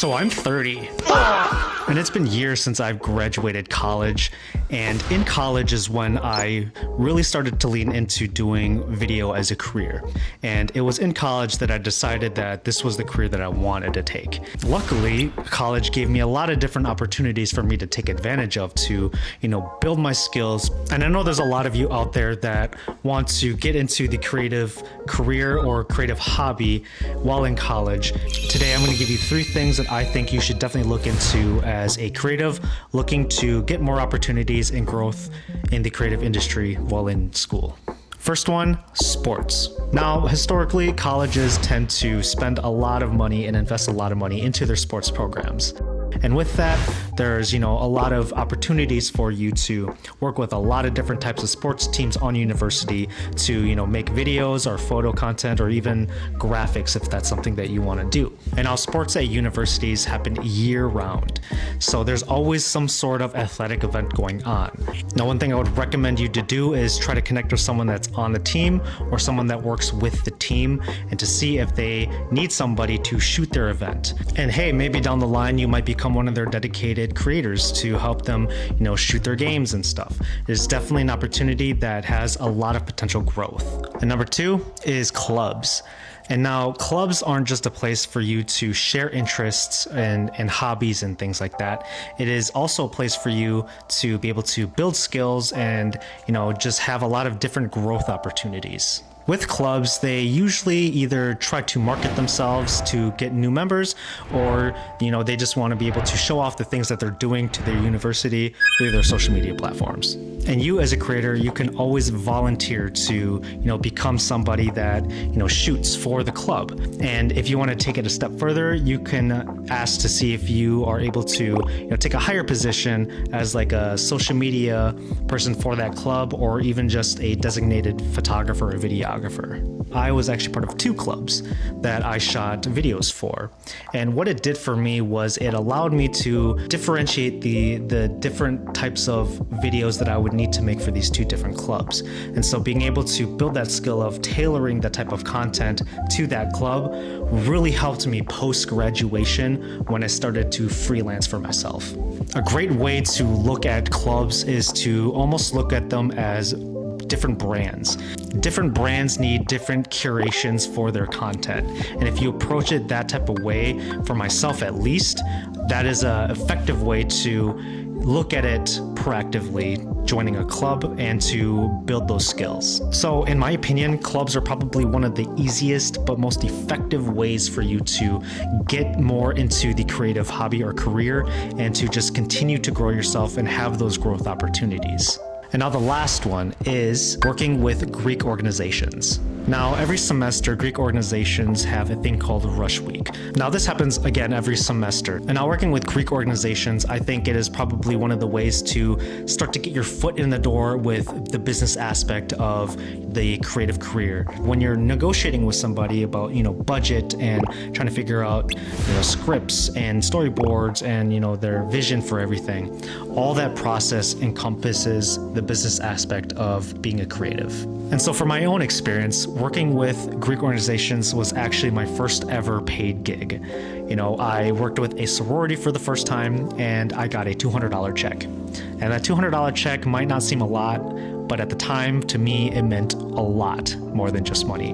So I'm 30, and it's been years since I've graduated college. And in college is when I really started to lean into doing video as a career. And it was in college that I decided that this was the career that I wanted to take. Luckily, college gave me a lot of different opportunities for me to take advantage of to, build my skills. And I know there's a lot of you out there that want to get into the creative career or creative hobby while in college. Today, I'm going to give you 3 things that I think you should definitely look into as a creative looking to get more opportunities and growth in the creative industry while in school. First one, sports. Now, historically, colleges tend to spend a lot of money and invest a lot of money into their sports programs. And with that, there's, a lot of opportunities for you to work with a lot of different types of sports teams on university to, make videos or photo content or even graphics if that's something that you want to do. And now sports at universities happen year round. So there's always some sort of athletic event going on. Now, one thing I would recommend you to do is try to connect with someone that's on the team or someone that works with the team and to see if they need somebody to shoot their event. And hey, maybe down the line, you might become one of their dedicated creators to help them, shoot their games and stuff. It's definitely an opportunity that has a lot of potential growth. And number 2 is clubs. And now clubs aren't just a place for you to share interests and hobbies and things like that. It is also a place for you to be able to build skills and, just have a lot of different growth opportunities. With clubs, they usually either try to market themselves to get new members or, they just want to be able to show off the things that they're doing to their university through their social media platforms. And you as a creator, you can always volunteer to, become somebody that, shoots for the club. And if you want to take it a step further, you can ask to see if you are able to, take a higher position as like a social media person for that club or even just a designated photographer or videographer. I was actually part of 2 clubs that I shot videos for. And what it did for me was it allowed me to differentiate the different types of videos that I would need to make for these 2 different clubs. And so being able to build that skill of tailoring that type of content to that club really helped me post-graduation when I started to freelance for myself. A great way to look at clubs is to almost look at them as different brands. Different brands need different curations for their content. And if you approach it that type of way, for myself at least, that is an effective way to look at it proactively, joining a club and to build those skills. So in my opinion, clubs are probably one of the easiest but most effective ways for you to get more into the creative hobby or career and to just continue to grow yourself and have those growth opportunities. And now the last one is working with Greek organizations. Now, every semester, Greek organizations have a thing called Rush Week. Now, this happens again every semester. And now working with Greek organizations, I think it is probably one of the ways to start to get your foot in the door with the business aspect of the creative career. When you're negotiating with somebody about, budget and trying to figure out, scripts and storyboards and, their vision for everything, all that process encompasses the business aspect of being a creative. And so for my own experience, working with Greek organizations was actually my first ever paid gig. I worked with a sorority for the first time and I got a $200 check. And that $200 check might not seem a lot, but at the time, to me, it meant a lot more than just money.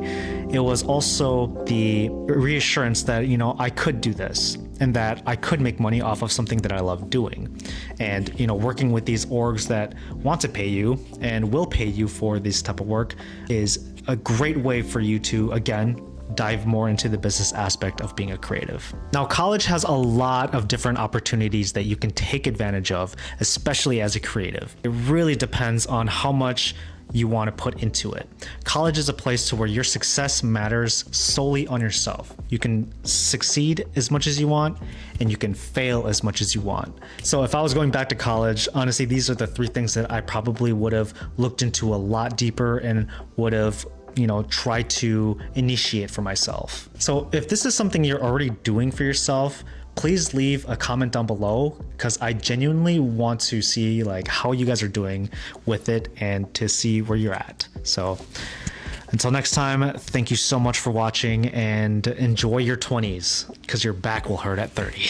It was also the reassurance that, I could do this and that I could make money off of something that I love doing. And, working with these orgs that want to pay you and will pay you for this type of work is a great way for you to, again, dive more into the business aspect of being a creative. Now, college has a lot of different opportunities that you can take advantage of, especially as a creative. It really depends on how much you want to put into it. College is a place to where your success matters solely on yourself. You can succeed as much as you want and you can fail as much as you want. So if I was going back to college, honestly, these are the 3 things that I probably would have looked into a lot deeper and would have try to initiate for myself. So if this is something you're already doing for yourself, please leave a comment down below because I genuinely want to see how you guys are doing with it and to see where you're at. So Until next time, thank you so much for watching and enjoy your 20s because your back will hurt at 30.